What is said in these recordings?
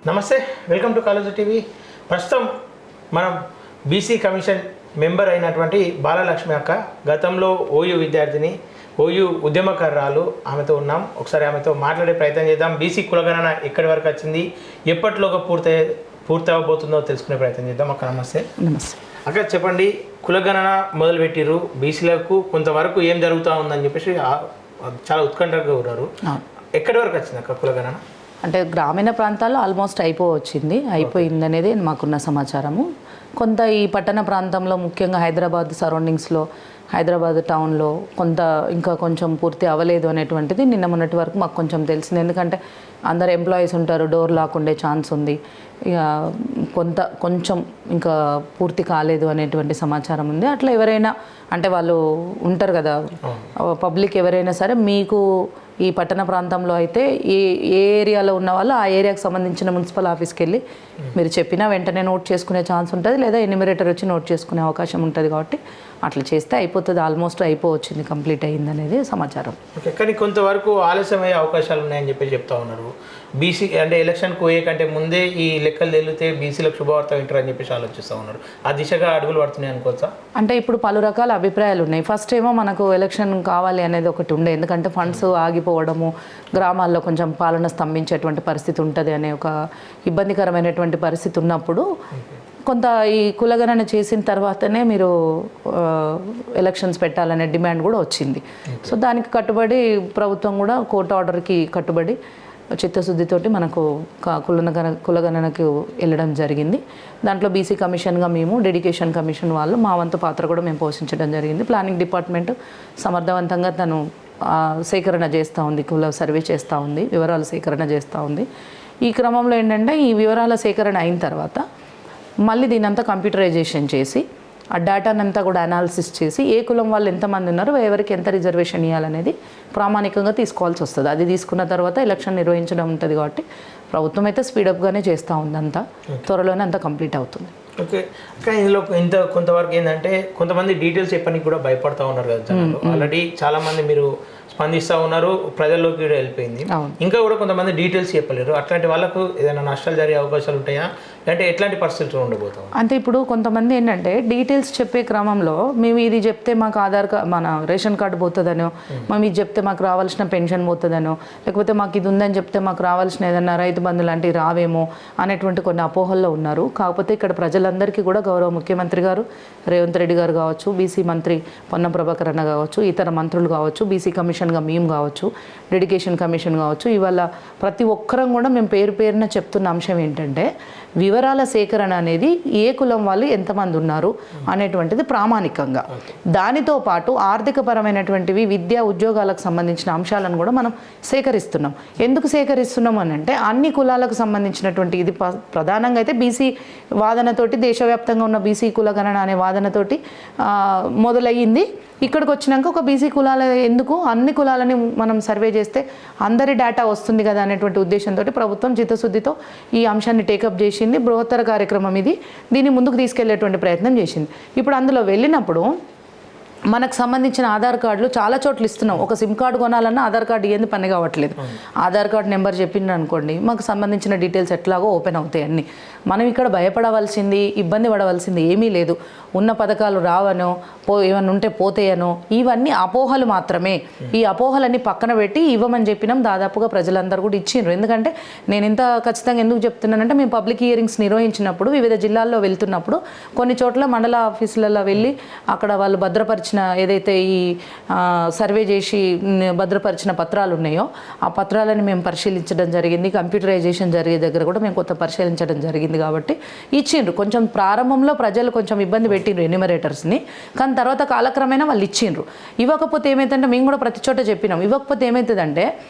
నమస్తే, welcome to college TV. ప్రస్తుతం మనం బీసీ కమిషన్ మెంబర్ అయినటువంటి బాలలక్ష్మి అక్క, గతంలో ఓయూ విద్యార్థిని, ఓయూ ఉద్యమకారురాలు, ఆమెతో ఉన్నాం. ఒకసారి ఆమెతో మాట్లాడే ప్రయత్నం చేద్దాం. బీసీ కులగణన ఎక్కడి వరకు వచ్చింది, ఎప్పటిలోగా పూర్తి అవ్వబోతుందో తెలుసుకునే ప్రయత్నం చేద్దాం. అక్క నమస్తే. నమస్తే అక్క, చెప్పండి, కులగణన మొదలుపెట్టిరు, బీసీలకు కొంతవరకు ఏం జరుగుతూ ఉందని చెప్పేసి చాలా ఉత్కంఠగా ఉన్నారు. ఎక్కడి వరకు వచ్చింది అక్క కులగణన? అంటే గ్రామీణ ప్రాంతాల్లో ఆల్మోస్ట్ అయిపోయింది అనేది మాకున్న సమాచారము. కొంత ఈ పట్టణ ప్రాంతంలో, ముఖ్యంగా హైదరాబాద్ సరౌండింగ్స్లో, హైదరాబాద్ టౌన్లో కొంత ఇంకా కొంచెం పూర్తి అవ్వలేదు అనేటువంటిది నిన్న మొన్నటి వరకు మాకు కొంచెం తెలిసింది. ఎందుకంటే అందరు ఎంప్లాయీస్ ఉంటారు, డోర్ లాక్ ఉండే ఛాన్స్ ఉంది. ఇక కొంచెం ఇంకా పూర్తి కాలేదు అనేటువంటి సమాచారం ఉంది. అట్లా ఎవరైనా అంటే వాళ్ళు ఉంటారు కదా, పబ్లిక్ ఎవరైనా సరే, మీకు ఈ పట్టణ ప్రాంతంలో అయితే ఏ ఏరియాలో ఉన్న వాళ్ళు ఆ ఏరియాకి సంబంధించిన మున్సిపల్ ఆఫీస్కి వెళ్ళి మీరు చెప్పినా వెంటనే నోట్ చేసుకునే ఛాన్స్ ఉంటుంది, లేదా ఎన్యూమరేటర్ వచ్చి నోట్ చేసుకునే అవకాశం ఉంటుంది. కాబట్టి అట్లా చేస్తే అయిపోతుంది, ఆల్మోస్ట్ అయిపోవచ్చింది, కంప్లీట్ అయ్యింది అనేది సమాచారం. ఓకే, కానీ కొంతవరకు ఆలస్యమయ్యే అవకాశాలు ఉన్నాయని చెప్పి చెప్తా ఉన్నారు. బీసీ అంటే ఎలక్షన్కి పోయే కంటే ముందే ఈ లెక్కలు తెలితే బీసీలకు శుభవార్త వింటారని చెప్పేసి ఆలోచిస్తూ ఉన్నారు. ఆ దిశగా అడుగులు పడుతున్నాయి అనుకోవచ్చా? అంటే ఇప్పుడు పలు రకాల అభిప్రాయాలు ఉన్నాయి. ఫస్ట్ ఏమో మనకు ఎలక్షన్ కావాలి అనేది ఒకటి ఉండే, ఎందుకంటే ఫండ్స్ ఆగిపోవడము, గ్రామాల్లో కొంచెం పాలన స్తంభించేటువంటి పరిస్థితి ఉంటుంది అనే ఒక ఇబ్బందికరమైనటువంటి పరిస్థితి ఉన్నప్పుడు కొంత ఈ కులగణన చేసిన తర్వాతనే మీరు ఎలక్షన్స్ పెట్టాలనే డిమాండ్ కూడా వచ్చింది. సో దానికి కట్టుబడి ప్రభుత్వం కూడా కోర్టు ఆర్డర్కి కట్టుబడి చిత్తశుద్ధితోటి మనకు కులగణనకు వెళ్ళడం జరిగింది. దాంట్లో బీసీ కమిషన్గా మేము, డెడికేషన్ కమిషన్ వాళ్ళు మా వంతు పాత్ర కూడా మేము పోషించడం జరిగింది. ప్లానింగ్ డిపార్ట్మెంట్ సమర్థవంతంగా తను సేకరణ చేస్తూ ఉంది, కుల సర్వే చేస్తూ ఉంది, వివరాల సేకరణ చేస్తూ ఉంది. ఈ క్రమంలో ఏంటంటే ఈ వివరాల సేకరణ అయిన తర్వాత మళ్ళీ దీనంతా కంప్యూటరైజేషన్ చేసి ఆ డేటానంతా కూడా అనాలిసిస్ చేసి ఏ కులం వాళ్ళు ఎంతమంది ఉన్నారో, ఎవరికి ఎంత రిజర్వేషన్ ఇవ్వాలనేది ప్రామాణికంగా తీసుకోవాల్సి వస్తుంది. అది తీసుకున్న తర్వాత ఎలక్షన్ నిర్వహించడం ఉంటుంది. కాబట్టి ప్రభుత్వం అయితే స్పీడప్గానే చేస్తూ ఉంది, అంతా త్వరలోనే అంతా కంప్లీట్ అవుతుంది. ఓకే, కానీ ఇందులో కొంతవరకు ఏంటంటే కొంతమంది డీటెయిల్స్ చెప్పడానికి కూడా భయపడుతూ ఉన్నారు కదా జనాలు. ఆల్రెడీ చాలామంది మీరు స్పందిస్తూ ఉన్నారు, ప్రజల్లోకి కూడా వెళ్ళిపోయింది. ఇంకా కూడా కొంతమంది డీటెయిల్స్ చెప్పలేరు. అట్లాంటి వాళ్ళకు ఏదైనా నష్టాలు జరిగే అవకాశాలు ఉంటాయా, అంటే ఎట్లాంటి పరిస్థితులు ఉండబోతాం? అంటే ఇప్పుడు కొంతమంది ఏంటంటే డీటెయిల్స్ చెప్పే క్రమంలో మేము ఇది చెప్తే మాకు ఆధార్ కార్డు, మన రేషన్ కార్డు పోతుందనో, మేము ఇది చెప్తే మాకు రావాల్సిన పెన్షన్ పోతుందనో, లేకపోతే మాకు ఇది ఉందని చెప్తే మాకు రావాల్సిన ఏదన్నా రైతు బంధు లాంటివి రావేమో అనేటువంటి కొన్ని అపోహల్లో ఉన్నారు. కాకపోతే ఇక్కడ ప్రజలందరికీ కూడా గౌరవ ముఖ్యమంత్రి గారు రేవంత్ రెడ్డి గారు కావచ్చు, బీసీ మంత్రి పొన్నం ప్రభాకర్ అన్న కావచ్చు, ఇతర మంత్రులు కావచ్చు, బీసీ కమిషన్గా మేము కావచ్చు, డెడికేషన్ కమిషన్ కావచ్చు, ఇవాళ ప్రతి ఒక్కరం కూడా మేము పేరున చెప్తున్న అంశం ఏంటంటే వివరాల సేకరణ అనేది ఏ కులం వాళ్ళు ఎంతమంది ఉన్నారు అనేటువంటిది ప్రామాణికంగా, దానితో పాటు ఆర్థికపరమైనటువంటివి, విద్యా ఉద్యోగాలకు సంబంధించిన అంశాలను కూడా మనం సేకరిస్తున్నాం. ఎందుకు సేకరిస్తున్నాం అని అంటే అన్ని కులాలకు సంబంధించినటువంటి ఇది ప్రధానంగా అయితే బీసీ వాదనతోటి, దేశవ్యాప్తంగా ఉన్న బీసీ కులగణన అనే వాదనతోటి మొదలయ్యింది. ఇక్కడికి వచ్చినాక ఒక బీసీ కులాల ఎందుకు అన్ని కులాలని మనం సర్వే చేస్తే అందరి డేటా వస్తుంది కదా అనేటువంటి ఉద్దేశంతో ప్రభుత్వం చిత్తశుద్ధితో ఈ అంశాన్ని టేకప్ చేసింది. బృహత్తర కార్యక్రమం ఇది, దీన్ని ముందుకు తీసుకెళ్లేటువంటి ప్రయత్నం చేసింది. ఇప్పుడు అందులో వెళ్ళినప్పుడు మనకు సంబంధించిన ఆధార్ కార్డులు చాలా చోట్ల ఇస్తున్నాం. ఒక సిమ్ కార్డు కొనాలన్నా ఆధార్ కార్డు ఇవ్వండి పని కావట్లేదు. ఆధార్ కార్డు నెంబర్ చెప్పిండ్రు అనుకోండి, మాకు సంబంధించిన డీటెయిల్స్ ఎట్లాగో ఓపెన్ అవుతాయి అన్నీ. మనం ఇక్కడ భయపడవలసింది, ఇబ్బంది పడవలసింది ఏమీ లేదు. ఉన్న పథకాలు రావనో, ఏమన్నా ఉంటే పోతాయనో, ఇవన్నీ అపోహలు మాత్రమే. ఈ అపోహలన్నీ పక్కన పెట్టి ఇవ్వమని చెప్పినాం. దాదాపుగా ప్రజలందరూ కూడా ఇచ్చిండ్రు. ఎందుకంటే నేను ఇంత ఖచ్చితంగా ఎందుకు చెప్తున్నానంటే, మేము పబ్లిక్ హియరింగ్స్ నిర్వహించినప్పుడు వివిధ జిల్లాల్లో వెళ్తున్నప్పుడు కొన్ని చోట్ల మండల ఆఫీసులలో వెళ్ళి అక్కడ వాళ్ళు భద్రపరిచిన ఏదైతే ఈ సర్వే చేసి భద్రపరిచిన పత్రాలు ఉన్నాయో ఆ పత్రాలను మేము పరిశీలించడం జరిగింది. కంప్యూటరైజేషన్ జరిగే దగ్గర కూడా మేము కొంత పరిశీలించడం జరిగింది. కాబట్టి ఇచ్చిండ్రు. కొంచెం ప్రారంభంలో ప్రజలు కొంచెం ఇబ్బంది పెట్టిండ్రు ఎన్యూమరేటర్స్ని, కానీ తర్వాత కాలక్రమేణా వాళ్ళు ఇచ్చిండ్రు. ఇవ్వకపోతే ఏమవుతుందంటే, మేము కూడా ప్రతి చోట చెప్పినాం, ఇవ్వకపోతే ఏమవుతుందంటే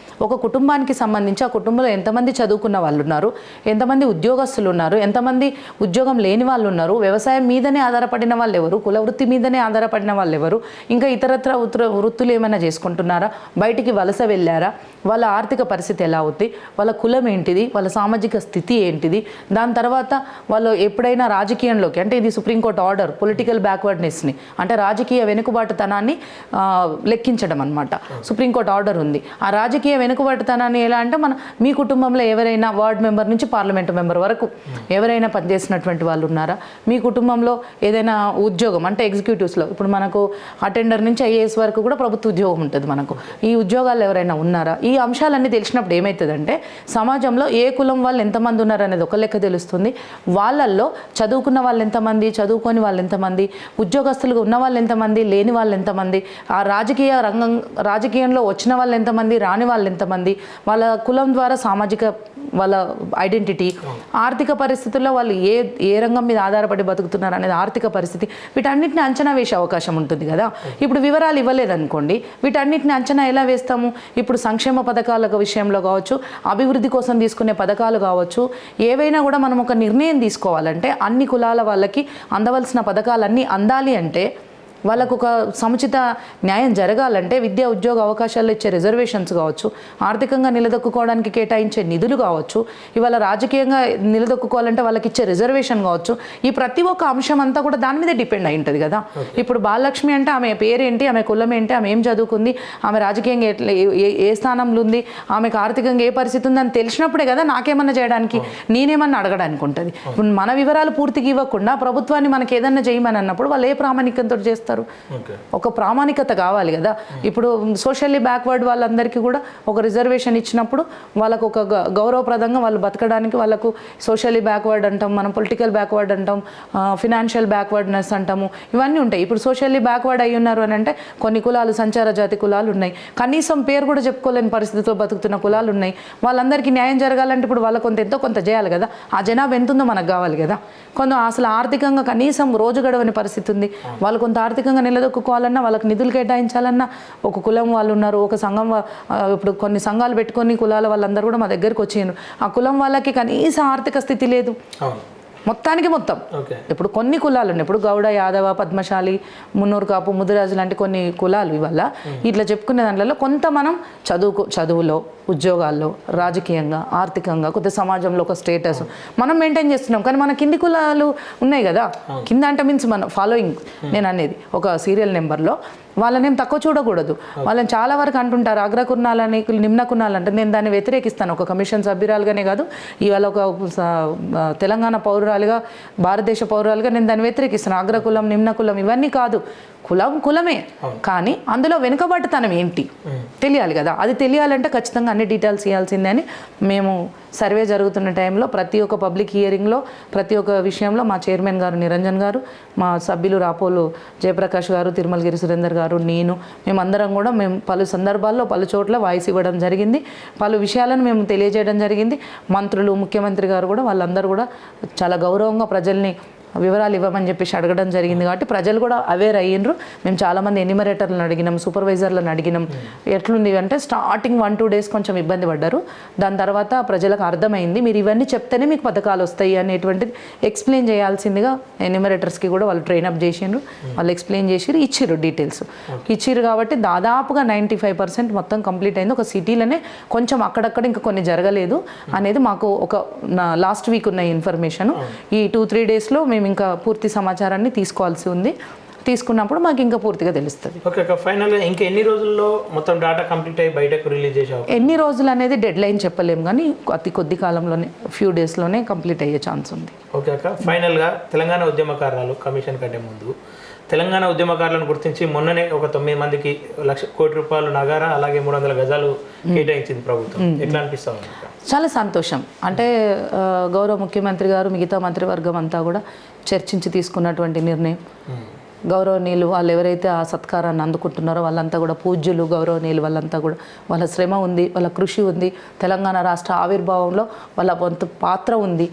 ఒక కుటుంబానికి సంబంధించి ఆ కుటుంబంలో ఎంతమంది చదువుకున్న వాళ్ళు ఉన్నారు, ఎంతమంది ఉద్యోగస్తులు ఉన్నారు, ఎంతమంది ఉద్యోగం లేని వాళ్ళు ఉన్నారు, వ్యవసాయం మీదనే ఆధారపడిన వాళ్ళు ఎవరు, కుల వృత్తి మీదనే ఆధారపడిన వాళ్ళు ఎవరు, ఎవరు, ఇంకా ఇతరత్ర వృత్తులు ఏమైనా చేసుకుంటున్నారా, బయటికి వలస వెళ్ళారా, వాళ్ళ ఆర్థిక పరిస్థితి ఎలా అవుతుంది, వాళ్ళ కులం ఏంటిది, వాళ్ళ సామాజిక స్థితి ఏంటిది, దాని తర్వాత వాళ్ళు ఎప్పుడైనా రాజకీయంలోకి, అంటే ఇది సుప్రీంకోర్టు ఆర్డర్ పొలిటికల్ బ్యాక్వర్డ్నెస్ని అంటే రాజకీయ వెనుకబాటుతనాన్ని లెక్కించడం అనమాట. సుప్రీంకోర్టు ఆర్డర్ ఉంది. ఆ రాజకీయ వెనుకబాటుతనాన్ని ఎలా అంటే మీ కుటుంబంలో ఎవరైనా వార్డ్ మెంబర్ నుంచి పార్లమెంటు మెంబర్ వరకు ఎవరైనా పనిచేసినటువంటి వాళ్ళు ఉన్నారా, మీ కుటుంబంలో ఏదైనా ఉద్యోగం అంటే ఎగ్జిక్యూటివ్స్లో ఇప్పుడు మనకు అటెండర్ నుంచి ఐఏఎస్ వరకు కూడా ప్రభుత్వ ఉద్యోగం ఉంటుంది మనకు, ఈ ఉద్యోగాలు ఎవరైనా ఉన్నారా, ఈ అంశాలన్నీ తెలిసినప్పుడు ఏమవుతుందంటే సమాజంలో ఏ కులం వాళ్ళు ఎంతమంది ఉన్నారు అనేది ఒక లెక్క తెలుస్తుంది. వాళ్ళల్లో చదువుకున్న వాళ్ళు ఎంతమంది, చదువుకొని వాళ్ళు ఎంతమంది, ఉద్యోగస్తులుగా ఉన్న వాళ్ళు ఎంతమంది, లేని వాళ్ళు ఎంతమంది, ఆ రాజకీయంలో వచ్చిన వాళ్ళు ఎంతమంది, రాని వాళ్ళు ఎంతమంది, వాళ్ళ కులం ద్వారా సామాజిక వాళ్ళ ఐడెంటిటీ, ఆర్థిక పరిస్థితుల్లో వాళ్ళు ఏ రంగం మీద ఆధారపడి బతుకుతున్నారు అనేది ఆర్థిక పరిస్థితి, వీటన్నిటిని అంచనా వేసే అవకాశం ఉంటుంది కదా. ఇప్పుడు వివరాలు ఇవ్వలేదనుకోండి, వీటన్నిటిని అంచనా ఎలా వేస్తాము? ఇప్పుడు సంక్షేమ పథకాల విషయంలో కావచ్చు, అభివృద్ధి కోసం తీసుకునే పథకాలు కావచ్చు, ఏవైనా కూడా మనం ఒక నిర్ణయం తీసుకోవాలంటే అన్ని కులాల వాళ్ళకి అందవలసిన పథకాలన్నీ అందాలి అంటే, వాళ్ళకు ఒక సముచిత న్యాయం జరగాలంటే విద్యా ఉద్యోగ అవకాశాలు ఇచ్చే రిజర్వేషన్స్ కావచ్చు, ఆర్థికంగా నిలదొక్కుకోవడానికి కేటాయించే నిధులు కావచ్చు, ఇవాళ రాజకీయంగా నిలదొక్కుకోవాలంటే వాళ్ళకి ఇచ్చే రిజర్వేషన్ కావచ్చు, ఈ ప్రతి ఒక్క అంశం అంతా కూడా దాని మీద డిపెండ్ అయి ఉంటుంది కదా. ఇప్పుడు బాలలక్ష్మి అంటే ఆమె పేరేంటి, ఆమె కులం ఏంటి, ఆమె ఏం చదువుకుంది, ఆమె రాజకీయంగా ఏ స్థానంలో ఉంది, ఆమెకు ఆర్థికంగా ఏ పరిస్థితి ఉందని తెలిసినప్పుడే కదా నాకేమన్నా చేయడానికి, నేనేమన్నా అడగడానికి ఉంటుంది. ఇప్పుడు మన వివరాలు పూర్తిగా ఇవ్వకుండా ప్రభుత్వాన్ని మనకి ఏదన్నా చేయమని అన్నప్పుడు వాళ్ళు ఏ ప్రామాణికంతో చేస్తారు? ఒక ప్రామాణికత కావాలి కదా. ఇప్పుడు సోషల్లీ బ్యాక్వర్డ్ వాళ్ళందరికీ కూడా ఒక రిజర్వేషన్ ఇచ్చినప్పుడు వాళ్ళకు ఒక గౌరవప్రదంగా వాళ్ళు బతకడానికి, వాళ్ళకు సోషల్లీ బ్యాక్వర్డ్ అంటాం, మనం పొలిటికల్ బ్యాక్వర్డ్ అంటాం, ఫినాన్షియల్ బ్యాక్వర్డ్నెస్ అంటాము, ఇవన్నీ ఉంటాయి. ఇప్పుడు సోషల్లీ బ్యాక్వర్డ్ అయి ఉన్నారు అని అంటే కొన్ని కులాలు సంచార జాతి కులాలు ఉన్నాయి, కనీసం పేరు కూడా చెప్పుకోలేని పరిస్థితిలో బతుకుతున్న కులాలు ఉన్నాయి. వాళ్ళందరికీ న్యాయం జరగాలంటే ఇప్పుడు వాళ్ళ ఎంతో కొంత చేయాలి కదా. ఆ జనాభా ఎంత ఉందో మనకు కావాలి కదా. అసలు ఆర్థికంగా కనీసం రోజు గడవని పరిస్థితి ఉంది. వాళ్ళు కొంత ఆర్థికంగా నిలదొక్కుకోవాలన్నా, వాళ్ళకి నిధులు కేటాయించాలన్నా, ఒక కులం వాళ్ళు ఉన్నారు, ఒక సంఘం, ఇప్పుడు కొన్ని సంఘాలు పెట్టుకొని కులాల వాళ్ళందరూ కూడా మా దగ్గరికి వచ్చిండ్రు. ఆ కులం వాళ్ళకి కనీస ఆర్థిక స్థితి లేదు మొత్తానికి మొత్తం. ఇప్పుడు కొన్ని కులాలు ఉన్నాయి, ఇప్పుడు గౌడ, యాదవ, పద్మశాలి, మున్నూరు కాపు, ముదిరాజు లాంటి కొన్ని కులాలు ఇవాళ ఇట్లా చెప్పుకునే దాంట్లో కొంత మనం చదువులో, ఉద్యోగాల్లో, రాజకీయంగా, ఆర్థికంగా, కొత్త సమాజంలో ఒక స్టేటస్ మనం మెయింటైన్ చేస్తున్నాం. కానీ మన కింది కులాలు ఉన్నాయి కదా, కింద అంటే మీన్స్ మన ఫాలోయింగ్, నేను అనేది ఒక సీరియల్ నెంబర్లో వాళ్ళనేం తక్కువ చూడకూడదు. వాళ్ళని చాలా వరకు అంటుంటారు అగ్రకుర్ణాలని, నిమ్న కుర్ణాలు అంటే నేను దాన్ని వ్యతిరేకిస్తాను. ఒక కమిషన్ సభ్యురాలుగానే కాదు, ఇవాళ ఒక తెలంగాణ పౌరురాలుగా, భారతదేశ పౌరురాలుగా నేను దాన్ని వ్యతిరేకిస్తాను. అగ్రకులం, నిమ్న కులం ఇవన్నీ కాదు, కులమే. కానీ అందులో వెనుకబాటుతనం ఏంటి తెలియాలి కదా. అది తెలియాలంటే ఖచ్చితంగా అన్ని డీటెయిల్స్ ఇవ్వాల్సిందే అని మేము సర్వే జరుగుతున్న టైంలో ప్రతి ఒక్క పబ్లిక్ హియరింగ్లో ప్రతి ఒక్క విషయంలో మా చైర్మన్ గారు నిరంజన్ గారు, మా సభ్యులు రాపోలు జయప్రకాష్ గారు, తిరుమలగిరి సురేందర్ గారు, మేమందరం కూడా పలు సందర్భాల్లో పలు చోట్ల వాయిస్ ఇవ్వడం జరిగింది. పలు విషయాలను మేము తెలియజేయడం జరిగింది. మంత్రులు, ముఖ్యమంత్రి గారు కూడా వాళ్ళందరూ కూడా చాలా గౌరవంగా ప్రజల్ని వివరాలు ఇవ్వమని చెప్పేసి అడగడం జరిగింది. కాబట్టి ప్రజలు కూడా అవేర్ అయ్యిండ్రు. మేము చాలామంది ఎన్యూమరేటర్లను అడిగినాం, సూపర్వైజర్లను అడిగినాం. ఎట్లుంది అంటే స్టార్టింగ్ 1-2 డేస్ కొంచెం ఇబ్బంది పడ్డారు. దాని తర్వాత ప్రజలకు అర్థమైంది, మీరు ఇవన్నీ చెప్తేనే మీకు పథకాలు వస్తాయి అనేటువంటిది ఎక్స్ప్లెయిన్ చేయాల్సిందిగా ఎన్యూమరేటర్స్కి కూడా వాళ్ళు ట్రైనప్ చేసిండ్రు. వాళ్ళు ఎక్స్ప్లెయిన్ చేసి ఇచ్చిర్రు, డీటెయిల్స్ ఇచ్చిర్రు. కాబట్టి దాదాపుగా 95% మొత్తం కంప్లీట్ అయింది. ఒక సిటీలోనే కొంచెం అక్కడక్కడ ఇంకా కొన్ని జరగలేదు అనేది మాకు ఒక లాస్ట్ వీక్ ఉన్న ఇన్ఫర్మేషన్. ఈ 2-3 డేస్లో మేము ఇంకా పూర్తి సమాచారాన్ని తీసుకోవాల్సి ఉంది. తీసుకున్నప్పుడు మాకు ఇంకా పూర్తిగా తెలుస్తుంది. ఓకే, ఫైనల్గా ఇంకా ఎన్ని రోజుల్లో మొత్తం డేటా కంప్లీట్ అయ్యి బయటకు రిలీజ్ చేసే ఎన్ని రోజులు అనేది డెడ్ లైన్ చెప్పలేము, కానీ అతి కొద్ది కాలంలోనే ఫ్యూ డేస్లోనే కంప్లీట్ అయ్యే ఛాన్స్ ఉంది. ఓకే అక్క, ఫైనల్గా తెలంగాణ ఉద్యమకారులు కమిషన్ కంటే ముందు తెలంగాణ ఉద్యమకారులను గుర్తించి మొన్ననే ఒక 9 మందికి ₹1,00,000 కోటి నగార, అలాగే 300 గజాలు కేటాయించింది ప్రభుత్వం. ఎట్లా అనిపిస్తుంది? చాలా సంతోషం. అంటే గౌరవ ముఖ్యమంత్రి గారు, మిగతా మంత్రివర్గం అంతా కూడా చర్చించి తీసుకున్నటువంటి నిర్ణయం. గౌరవనీయులు వాళ్ళు ఎవరైతే ఆ సత్కారాన్ని అందుకుంటున్నారో వాళ్ళంతా కూడా పూజ్యులు, గౌరవనీయులు వాళ్ళంతా కూడా వాళ్ళ శ్రమ ఉంది, వాళ్ళ కృషి ఉంది, తెలంగాణ రాష్ట్ర ఆవిర్భావంలో వాళ్ళ వంతు పాత్ర ఉంది,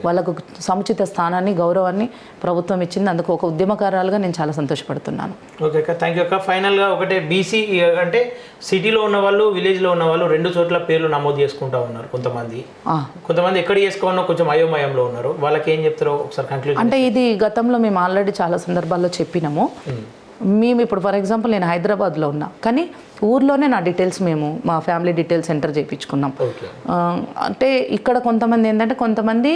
వాళ్ళకు సముచిత స్థానాన్ని, గౌరవాన్ని ప్రభుత్వం ఇచ్చింది. అందుకు ఒక ఉద్యమకారాలుగా నేను చాలా సంతోషపడుతున్నాను. ఓకే అక్క, థ్యాంక్ యూ అక్క. ఫైనల్గా ఒకటే, బీసీ అంటే సిటీలో ఉన్న వాళ్ళు, విలేజ్లో ఉన్న వాళ్ళు 2 చోట్ల పేర్లు నమోదు చేసుకుంటా ఉన్నారు. కొంతమంది ఎక్కడ చేసుకోవాలో కొంచెం అయోమయంలో ఉన్నారు. వాళ్ళకి ఏం చెప్తారో ఒకసారి కంక్లూడ్. అంటే ఇది గతంలో మేము ఆల్రెడీ చాలా సందర్భాల్లో చెప్పినాము. మేము ఇప్పుడు ఫర్ ఎగ్జాంపుల్ నేను హైదరాబాద్లో ఉన్నా కానీ ఊర్లోనే నా డీటెయిల్స్ మేము మా ఫ్యామిలీ డీటెయిల్స్ ఎంటర్ చేయించుకున్నాం. ఓకే. అంటే ఇక్కడ కొంతమంది ఏంటంటే కొంతమంది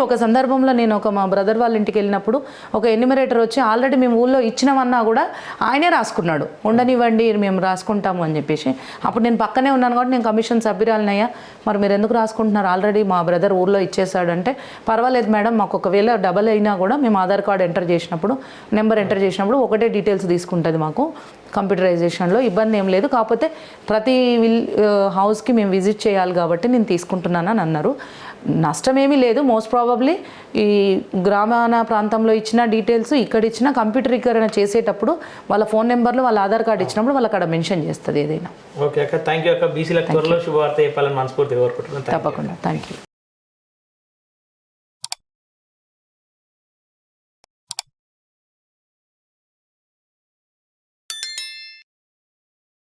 ఒక సందర్భంలో నేను మా బ్రదర్ వాళ్ళ ఇంటికి వెళ్ళినప్పుడు ఒక ఎన్యూమరేటర్ వచ్చి ఆల్రెడీ మేము ఊళ్ళో ఇచ్చినామన్నా కూడా ఆయనే రాసుకున్నాడు, ఉండనివ్వండి మేము రాసుకుంటాము అని చెప్పేసి. అప్పుడు నేను పక్కనే ఉన్నాను కాబట్టి నేను కమిషన్ సభ్యురాలనయ్యా, మరి మీరు ఎందుకు రాసుకుంటున్నారు, ఆల్రెడీ మా బ్రదర్ ఊళ్ళో ఇచ్చేసాడు అంటే, పర్వాలేదు మేడం మాకు ఒకవేళ డబల్ అయినా కూడా మేము ఆధార్ కార్డు ఎంటర్ చేసినప్పుడు నెంబర్ ఎంటర్ చేసినప్పుడు ఒకటే డీటెయిల్స్ తీసుకుంటుంది మాకు కంప్యూటరైజేషన్లో, ఇబ్బంది ఏం లేదు, కాకపోతే ప్రతి హౌస్కి మేము విజిట్ చేయాలి కాబట్టి నేను తీసుకుంటున్నానని అన్నారు. నష్టమేమీ లేదు. మోస్ట్ ప్రాబబ్లీ ఈ గ్రామీణ ప్రాంతంలో ఇచ్చిన డీటెయిల్స్ ఇక్కడ ఇచ్చిన కంప్యూటరీకరణ చేసేటప్పుడు వాళ్ళ ఫోన్ నెంబర్లు వాళ్ళ ఆధార్ కార్డు ఇచ్చినప్పుడు వాళ్ళు అక్కడ మెన్షన్ చేస్తుంది ఏదైనా. ఓకే అక్క, థ్యాంక్ యూ అక్క. బీసీలకు త్వరలో శుభవార్త చెప్పాలని మనస్ఫూర్తిగా కోరుకుంటున్నాను. తప్పకుండా, థ్యాంక్ యూ.